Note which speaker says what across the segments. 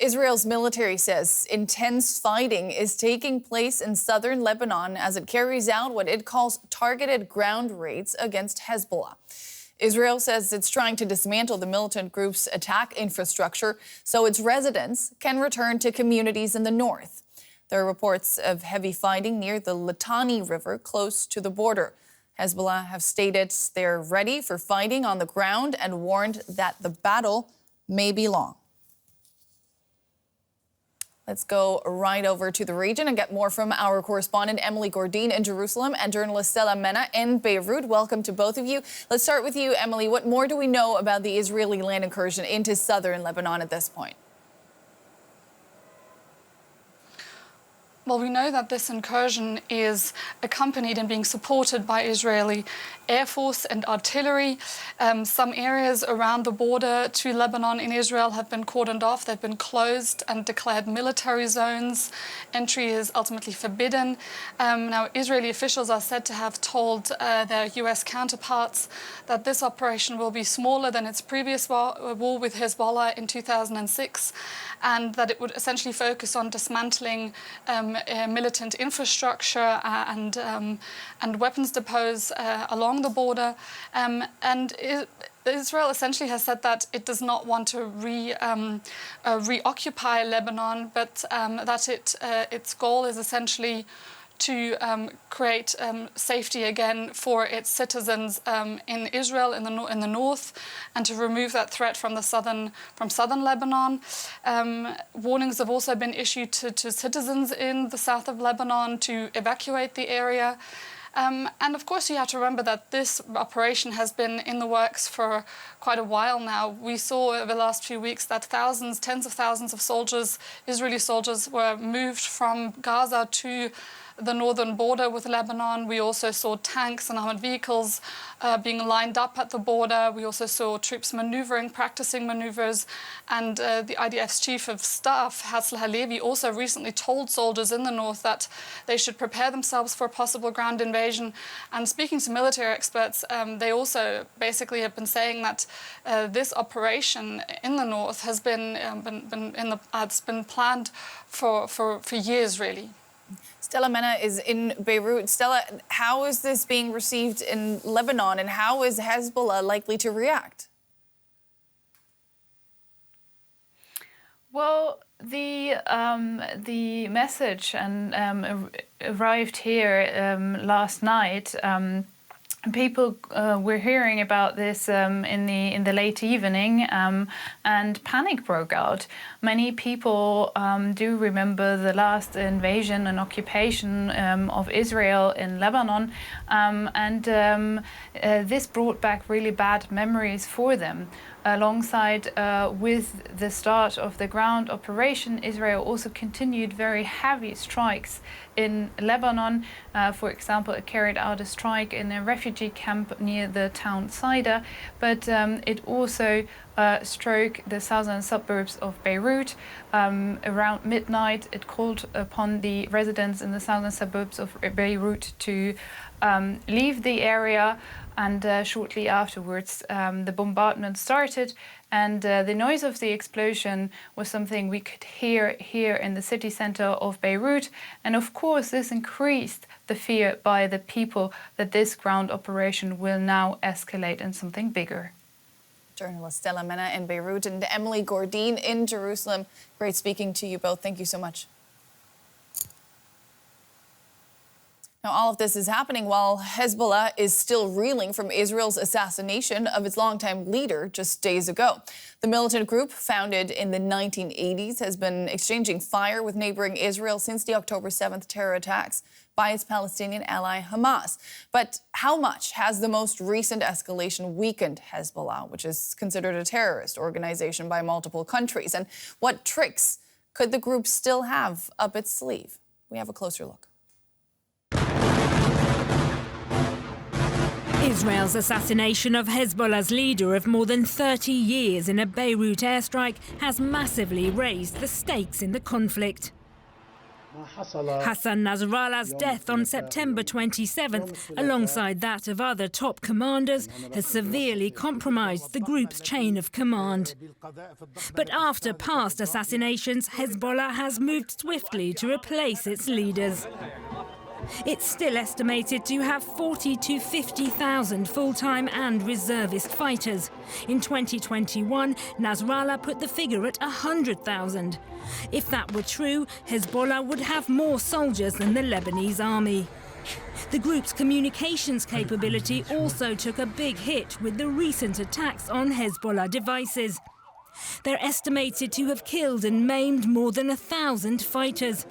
Speaker 1: Israel's military says intense fighting is taking place in southern Lebanon as it carries out what it calls targeted ground raids against Hezbollah. Israel says it's trying to dismantle the militant group's attack infrastructure so its residents can return to communities in the north. There are reports of heavy fighting near the Litani River close to the border. Hezbollah have stated they're ready for fighting on the ground and warned that the battle may be long. Let's go right over to the region and get more from our correspondent Emily Gordine in Jerusalem and journalist Stella Mena in Beirut. Welcome to both of you. Let's start with you, Emily. What more do we know about the Israeli land incursion into southern Lebanon at this point?
Speaker 2: Well, we know that this incursion is accompanied and being supported by Israeli Air Force and artillery. Some areas around the border to Lebanon in Israel have been cordoned off. They've been closed and declared military zones. Entry is ultimately forbidden. Now, Israeli officials are said to have told their U.S. counterparts that this operation will be smaller than its previous war with Hezbollah in 2006, and that it would essentially focus on dismantling militant infrastructure and weapons depots along the border. Israel essentially has said that it does not want to reoccupy Lebanon, but that its goal is essentially to create safety again for its citizens in Israel in the north, and to remove that threat from southern Lebanon. Warnings have also been issued to citizens in the south of Lebanon to evacuate the area. And of course, you have to remember that this operation has been in the works for quite a while now. We saw over the last few weeks that tens of thousands of soldiers, Israeli soldiers, were moved from Gaza to the northern border with Lebanon. We also saw tanks and armored vehicles being lined up at the border. We also saw troops maneuvering, practicing maneuvers. And the IDF's chief of staff, Hezbollah, also recently told soldiers in the north that they should prepare themselves for a possible ground invasion. And speaking to military experts, they also basically have been saying that this operation in the north has been planned for years, really.
Speaker 1: Stella Mena is in Beirut. Stella, how is this being received in Lebanon, and how is Hezbollah likely to react?
Speaker 3: Well, the message arrived here last night. People were hearing about this in the late evening, and panic broke out. Many people do remember the last invasion and occupation of Israel in Lebanon, and this brought back really bad memories for them. Alongside with the start of the ground operation, Israel also continued very heavy strikes in Lebanon. For example, it carried out a strike in a refugee camp near the town Saida, but it also struck the southern suburbs of Beirut. Around midnight, it called upon the residents in the southern suburbs of Beirut to leave the area. And shortly afterwards, the bombardment started, and the noise of the explosion was something we could hear here in the city center of Beirut. And of course, this increased the fear by the people that this ground operation will now escalate in something bigger.
Speaker 1: Journalist Stella Mena in Beirut and Emily Gordine in Jerusalem. Great speaking to you both. Thank you so much. Now, all of this is happening while Hezbollah is still reeling from Israel's assassination of its longtime leader just days ago. The militant group, founded in the 1980s, has been exchanging fire with neighboring Israel since the October 7th terror attacks by its Palestinian ally Hamas. But how much has the most recent escalation weakened Hezbollah, which is considered a terrorist organization by multiple countries? And what tricks could the group still have up its sleeve? We have a closer look.
Speaker 4: Israel's assassination of Hezbollah's leader of more than 30 years in a Beirut airstrike has massively raised the stakes in the conflict. Hassan Nasrallah's death on September 27th, alongside that of other top commanders, has severely compromised the group's chain of command. But after past assassinations, Hezbollah has moved swiftly to replace its leaders. It's still estimated to have 40 to 50,000 full-time and reservist fighters. In 2021, Nasrallah put the figure at 100,000. If that were true, Hezbollah would have more soldiers than the Lebanese army. The group's communications capability also took a big hit with the recent attacks on Hezbollah devices. They're estimated to have killed and maimed more than 1,000 fighters.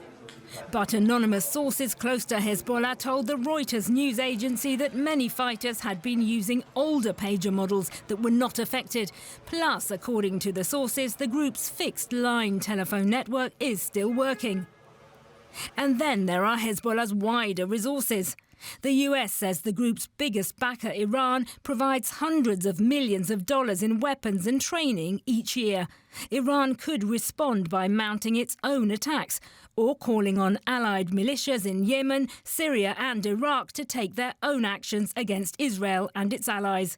Speaker 4: But anonymous sources close to Hezbollah told the Reuters news agency that many fighters had been using older pager models that were not affected. Plus, according to the sources, the group's fixed-line telephone network is still working. And then there are Hezbollah's wider resources. The US says the group's biggest backer, Iran, provides hundreds of millions of dollars in weapons and training each year. Iran could respond by mounting its own attacks or calling on allied militias in Yemen, Syria and Iraq to take their own actions against Israel and its allies.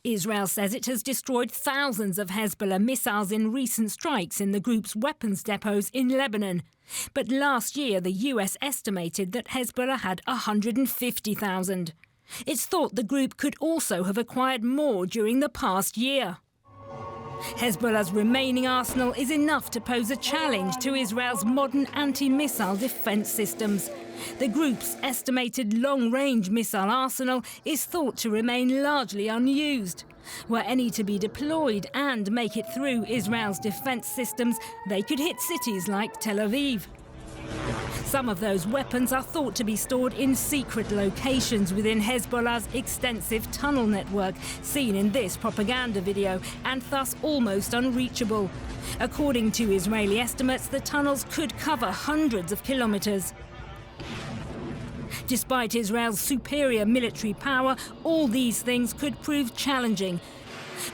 Speaker 4: Israel says it has destroyed thousands of Hezbollah missiles in recent strikes in the group's weapons depots in Lebanon. But last year, the US estimated that Hezbollah had 150,000. It's thought the group could also have acquired more during the past year. Hezbollah's remaining arsenal is enough to pose a challenge to Israel's modern anti-missile defence systems. The group's estimated long-range missile arsenal is thought to remain largely unused. Were any to be deployed and make it through Israel's defence systems, they could hit cities like Tel Aviv. Some of those weapons are thought to be stored in secret locations within Hezbollah's extensive tunnel network, seen in this propaganda video, and thus almost unreachable. According to Israeli estimates, the tunnels could cover hundreds of kilometres. Despite Israel's superior military power, all these things could prove challenging.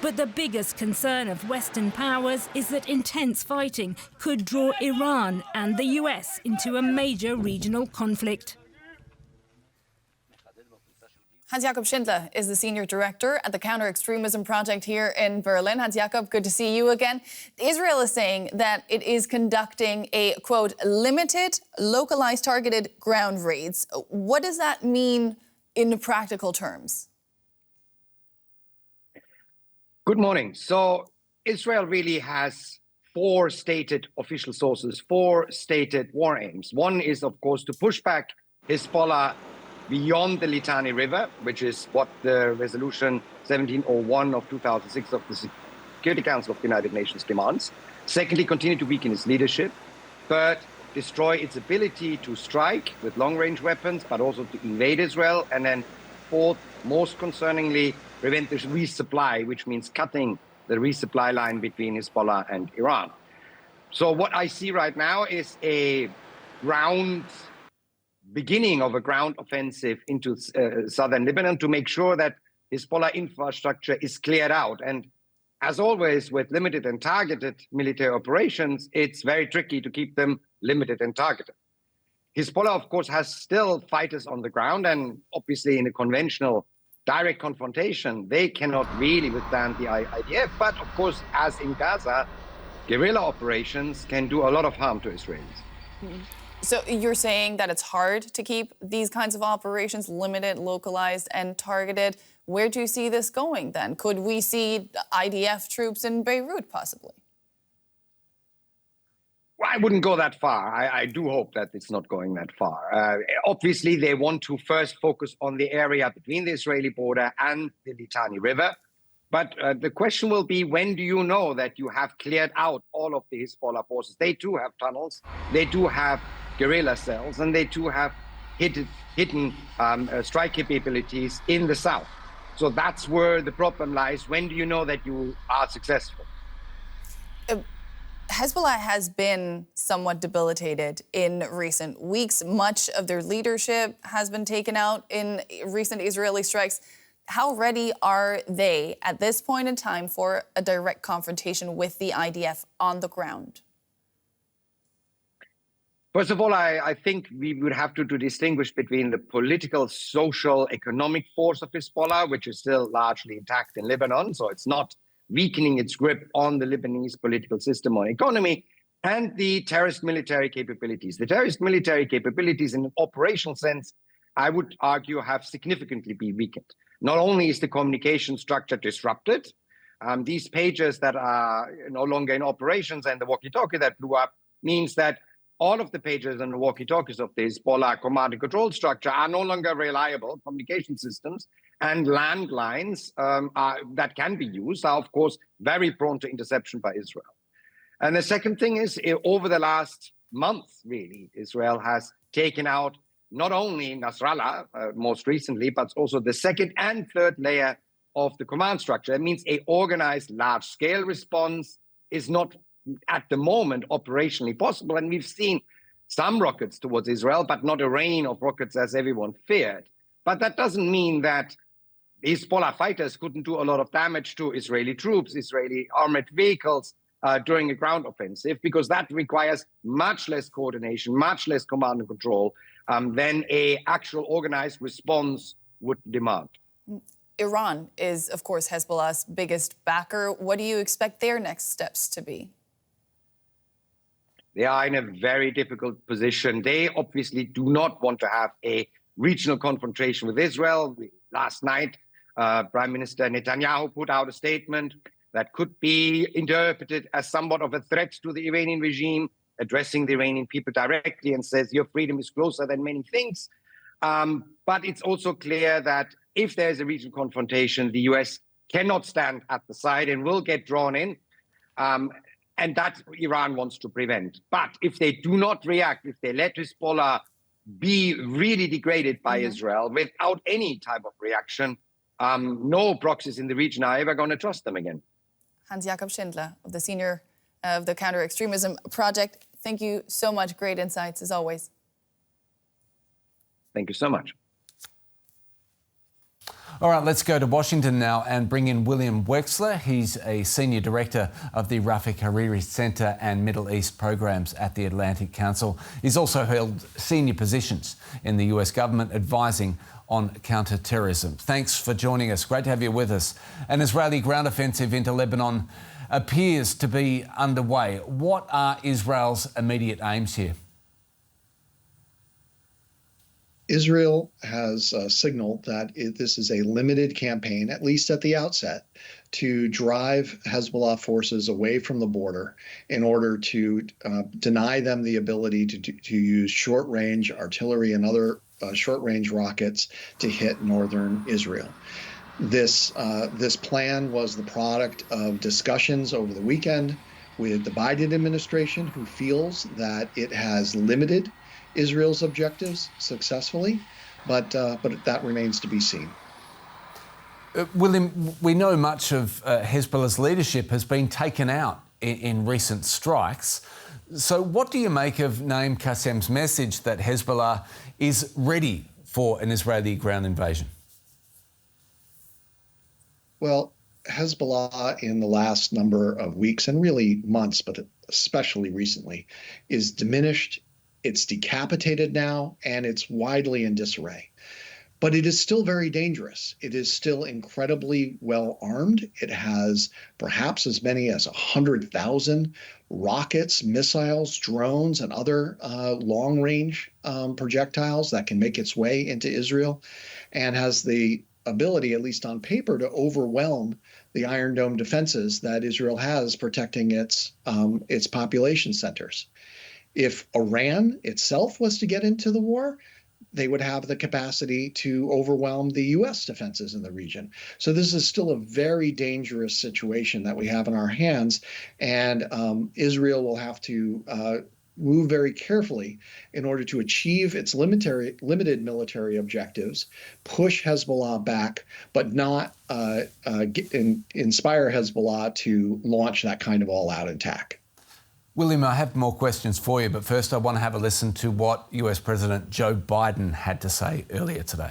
Speaker 4: But the biggest concern of Western powers is that intense fighting could draw Iran and the US into a major regional conflict.
Speaker 1: Hans-Jakob Schindler is the Senior Director at the Counter-Extremism Project here in Berlin. Hans-Jakob, good to see you again. Israel is saying that it is conducting a, quote, limited, localized, targeted ground raids. What does that mean in practical terms?
Speaker 5: Good morning. So Israel really has four stated official sources, four stated war aims. One is, of course, to push back Hezbollah beyond the Litani River, which is what the resolution 1701 of 2006 of the Security Council of the United Nations demands. Secondly, continue to weaken its leadership. Third, destroy its ability to strike with long-range weapons, but also to invade Israel. And then fourth, most concerningly, prevent the resupply, which means cutting the resupply line between Hezbollah and Iran. So what I see right now is beginning of a ground offensive into southern Lebanon to make sure that Hezbollah infrastructure is cleared out. And as always, with limited and targeted military operations, it's very tricky to keep them limited and targeted. Hezbollah, of course, has still fighters on the ground, and obviously in a conventional direct confrontation, they cannot really withstand the IDF. But of course, as in Gaza, guerrilla operations can do a lot of harm to Israelis.
Speaker 1: So you're saying that it's hard to keep these kinds of operations limited, localized, and targeted. Where do you see this going then? Could we see IDF troops in Beirut possibly?
Speaker 5: Well, I wouldn't go that far. I do hope that it's not going that far. Obviously, they want to first focus on the area between the Israeli border and the Litani River. But the question will be, when do you know that you have cleared out all of the Hezbollah forces? They too have tunnels, they do have guerrilla cells, and they too have hidden strike capabilities in the south. So that's where the problem lies. When do you know that you are successful?
Speaker 1: Hezbollah has been somewhat debilitated in recent weeks. Much of their leadership has been taken out in recent Israeli strikes. How ready are they at this point in time for a direct confrontation with the IDF on the ground?
Speaker 5: First of all, I think we would have to distinguish between the political, social, economic force of Hezbollah, which is still largely intact in Lebanon, so it's not weakening its grip on the Lebanese political system or economy, and the terrorist military capabilities. The terrorist military capabilities in an operational sense, I would argue, have significantly been weakened. Not only is the communication structure disrupted, these pages that are no longer in operations and the walkie-talkie that blew up means that all of the pages and the walkie-talkies of the Hezbollah command and control structure are no longer reliable communication systems, and landlines that can be used are, of course, very prone to interception by Israel. And the second thing is, over the last month, really, Israel has taken out not only Nasrallah most recently, but also the second and third layer of the command structure. It means an organized large-scale response is not at the moment operationally possible. And we've seen some rockets towards Israel, but not a rain of rockets as everyone feared. But that doesn't mean that Hezbollah fighters couldn't do a lot of damage to Israeli troops, Israeli armored vehicles during a ground offensive, because that requires much less coordination, much less command and control than an actual organized response would demand.
Speaker 1: Iran is, of course, Hezbollah's biggest backer. What do you expect their next steps to be?
Speaker 5: They are in a very difficult position. They obviously do not want to have a regional confrontation with Israel. Last night, Prime Minister Netanyahu put out a statement that could be interpreted as somewhat of a threat to the Iranian regime, addressing the Iranian people directly, and says your freedom is closer than many things. But it's also clear that if there's a regional confrontation, the US cannot stand at the side and will get drawn in. And that Iran wants to prevent. But if they do not react, if they let Hezbollah be really degraded by Israel without any type of reaction, no proxies in the region are ever going to trust them again.
Speaker 1: Hans-Jakob Schindler, of the Counter-Extremism Project. Thank you so much. Great insights, as always.
Speaker 5: Thank you so much.
Speaker 6: All right, let's go to Washington now and bring in William Wechsler. He's a Senior Director of the Rafik Hariri Centre and Middle East Programs at the Atlantic Council. He's also held senior positions in the US government advising on counter-terrorism. Thanks for joining us. Great to have you with us. An Israeli ground offensive into Lebanon appears to be underway. What are Israel's immediate aims here?
Speaker 7: Israel has signaled that this is a limited campaign, at least at the outset, to drive Hezbollah forces away from the border in order to deny them the ability to use short-range artillery and other short-range rockets to hit northern Israel. This plan was the product of discussions over the weekend with the Biden administration, who feels that it has limited Israel's objectives successfully, but that remains to be seen.
Speaker 6: William, we know much of Hezbollah's leadership has been taken out in recent strikes. So what do you make of Naim Qassem's message that Hezbollah is ready for an Israeli ground invasion?
Speaker 7: Well, Hezbollah in the last number of weeks, and really months, but especially recently, is diminished. It's decapitated now, and it's widely in disarray. But it is still very dangerous. It is still incredibly well armed. It has perhaps as many as 100,000 rockets, missiles, drones, and other long-range projectiles that can make its way into Israel, and has the ability, at least on paper, to overwhelm the Iron Dome defenses that Israel has protecting its population centers. If Iran itself was to get into the war, they would have the capacity to overwhelm the U.S. defenses in the region. So this is still a very dangerous situation that we have in our hands, and Israel will have to move very carefully in order to achieve its limited military objectives, push Hezbollah back, but not inspire Hezbollah to launch that kind of all-out attack.
Speaker 6: William, I have more questions for you, but first I want to have a listen to what US President Joe Biden had to say earlier today.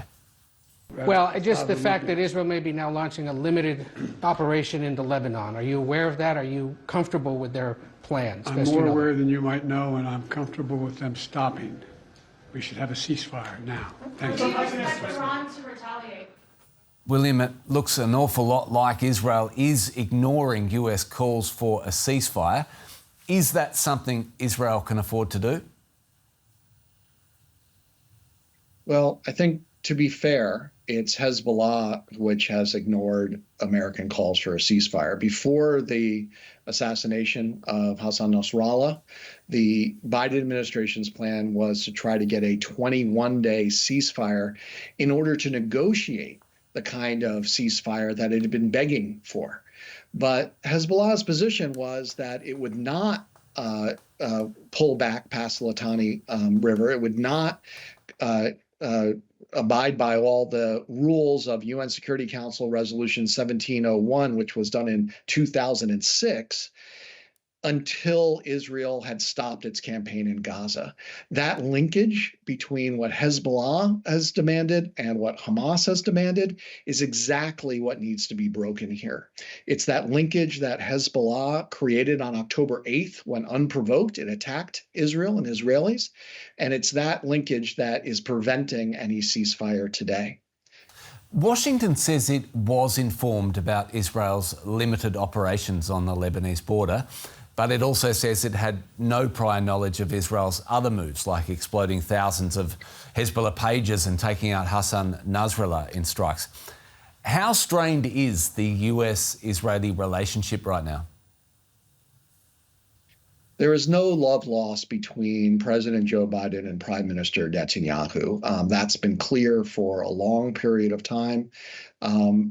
Speaker 8: Well, just the fact that Israel may be now launching a limited operation into Lebanon. Are you aware of that? Are you comfortable with their plans?
Speaker 9: I'm more aware than you might know, and I'm comfortable with them stopping. We should have a ceasefire now. Thanks.
Speaker 6: William, it looks an awful lot like Israel is ignoring US calls for a ceasefire. Is that something Israel can afford to do?
Speaker 7: Well, I think, to be fair, it's Hezbollah which has ignored American calls for a ceasefire. Before the assassination of Hassan Nasrallah, the Biden administration's plan was to try to get a 21-day ceasefire in order to negotiate the kind of ceasefire that it had been begging for. But Hezbollah's position was that it would not pull back past the Litani River. It would not abide by all the rules of UN Security Council Resolution 1701, which was done in 2006, until Israel had stopped its campaign in Gaza. That linkage between what Hezbollah has demanded and what Hamas has demanded is exactly what needs to be broken here. It's that linkage that Hezbollah created on October 8th when unprovoked it attacked Israel and Israelis, and it's that linkage that is preventing any ceasefire today.
Speaker 6: Washington says it was informed about Israel's limited operations on the Lebanese border, but it also says it had no prior knowledge of Israel's other moves, like exploding thousands of Hezbollah pages and taking out Hassan Nasrallah in strikes. How strained is the US-Israeli relationship right now?
Speaker 7: There is no love lost between President Joe Biden and Prime Minister Netanyahu. That's been clear for a long period of time.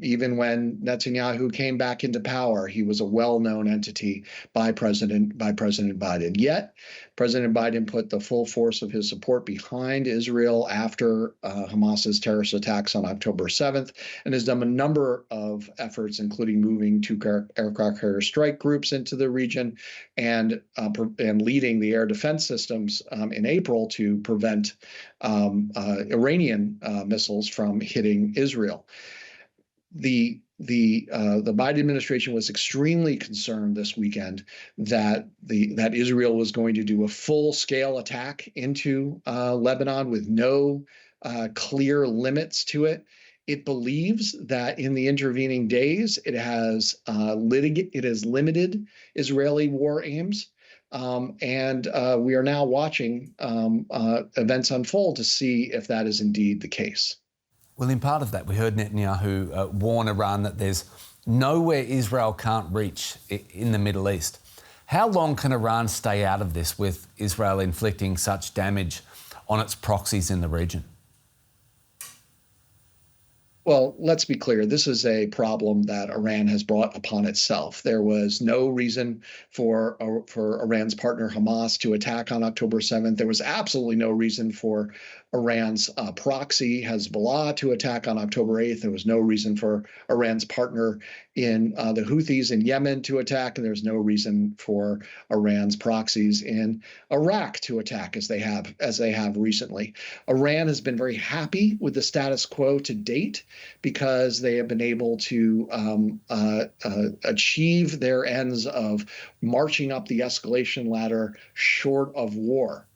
Speaker 7: Even when Netanyahu came back into power, he was a well-known entity by President Biden. Yet, President Biden put the full force of his support behind Israel after Hamas's terrorist attacks on October 7th, and has done a number of efforts, including moving two aircraft carrier strike groups into the region and leading the air defense systems in April to prevent Iranian missiles from hitting Israel. The Biden administration was extremely concerned this weekend that Israel was going to do a full-scale attack into Lebanon with no clear limits to it. It believes that in the intervening days, it has limited Israeli war aims. And we are now watching events unfold to see if that is indeed the case.
Speaker 6: Well, in part of that, we heard Netanyahu warn Iran that there's nowhere Israel can't reach in the Middle East. How long can Iran stay out of this with Israel inflicting such damage on its proxies in the region?
Speaker 7: Well, let's be clear. This is a problem that Iran has brought upon itself. There was no reason for Iran's partner Hamas to attack on October 7th. There was absolutely no reason for Iran's proxy Hezbollah to attack on October 8th. There was no reason for Iran's partner in the Houthis in Yemen to attack, and there's no reason for Iran's proxies in Iraq to attack as they have recently. Iran has been very happy with the status quo to date because they have been able to achieve their ends of marching up the escalation ladder short of war.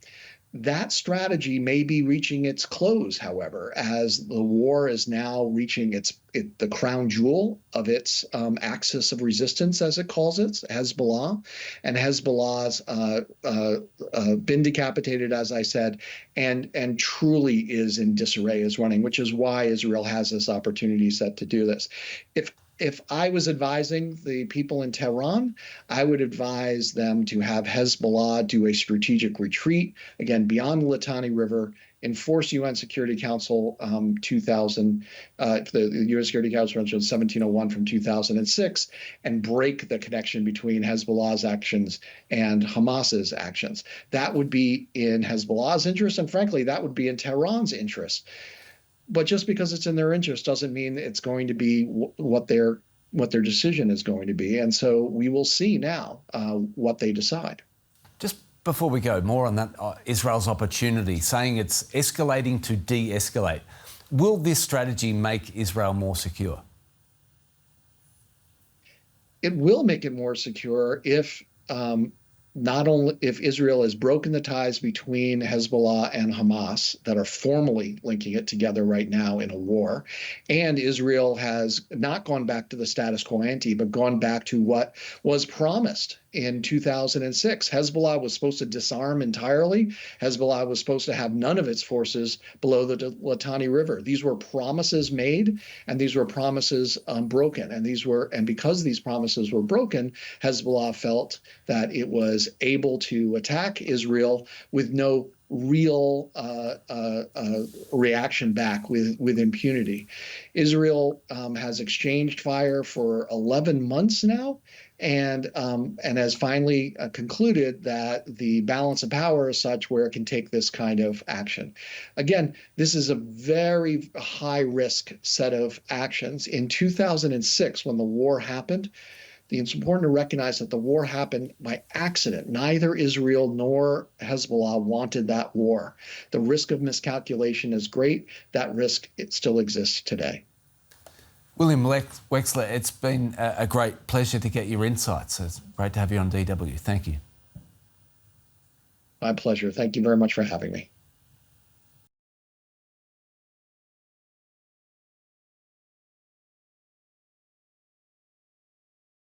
Speaker 7: That strategy may be reaching its close, however, as the war is now reaching the crown jewel of its axis of resistance, as it calls it, Hezbollah. And Hezbollah's been decapitated, as I said, and truly is in disarray, is running, which is why Israel has this opportunity set to do this. If I was advising the people in Tehran, I would advise them to have Hezbollah do a strategic retreat, again, beyond the Litani River, enforce UN Security Council the UN Security Council Resolution 1701 from 2006, and break the connection between Hezbollah's actions and Hamas's actions. That would be in Hezbollah's interest, and frankly, that would be in Tehran's interest. But just because it's in their interest doesn't mean it's going to be what their decision is going to be. And so we will see now what they decide.
Speaker 6: Just before we go, more on that Israel's opportunity, saying it's escalating to de-escalate. Will this strategy make Israel more secure?
Speaker 7: It will make it more secure if not only if Israel has broken the ties between Hezbollah and Hamas that are formally linking it together right now in a war, and Israel has not gone back to the status quo ante, but gone back to what was promised in 2006. Hezbollah was supposed to disarm entirely. Hezbollah was supposed to have none of its forces below the Litani River. These were promises made, and these were promises broken. And because these promises were broken, Hezbollah felt that it was able to attack Israel with no real reaction back with impunity. Israel has exchanged fire for 11 months now, and has finally concluded that the balance of power is such where it can take this kind of action. Again, this is a very high-risk set of actions. In 2006, when the war happened, it's important to recognize that the war happened by accident. Neither Israel nor Hezbollah wanted that war. The risk of miscalculation is great. That risk, it still exists today.
Speaker 6: William Wechsler, it's been a great pleasure to get your insights. It's great to have you on DW. Thank you.
Speaker 7: My pleasure. Thank you very much for having me.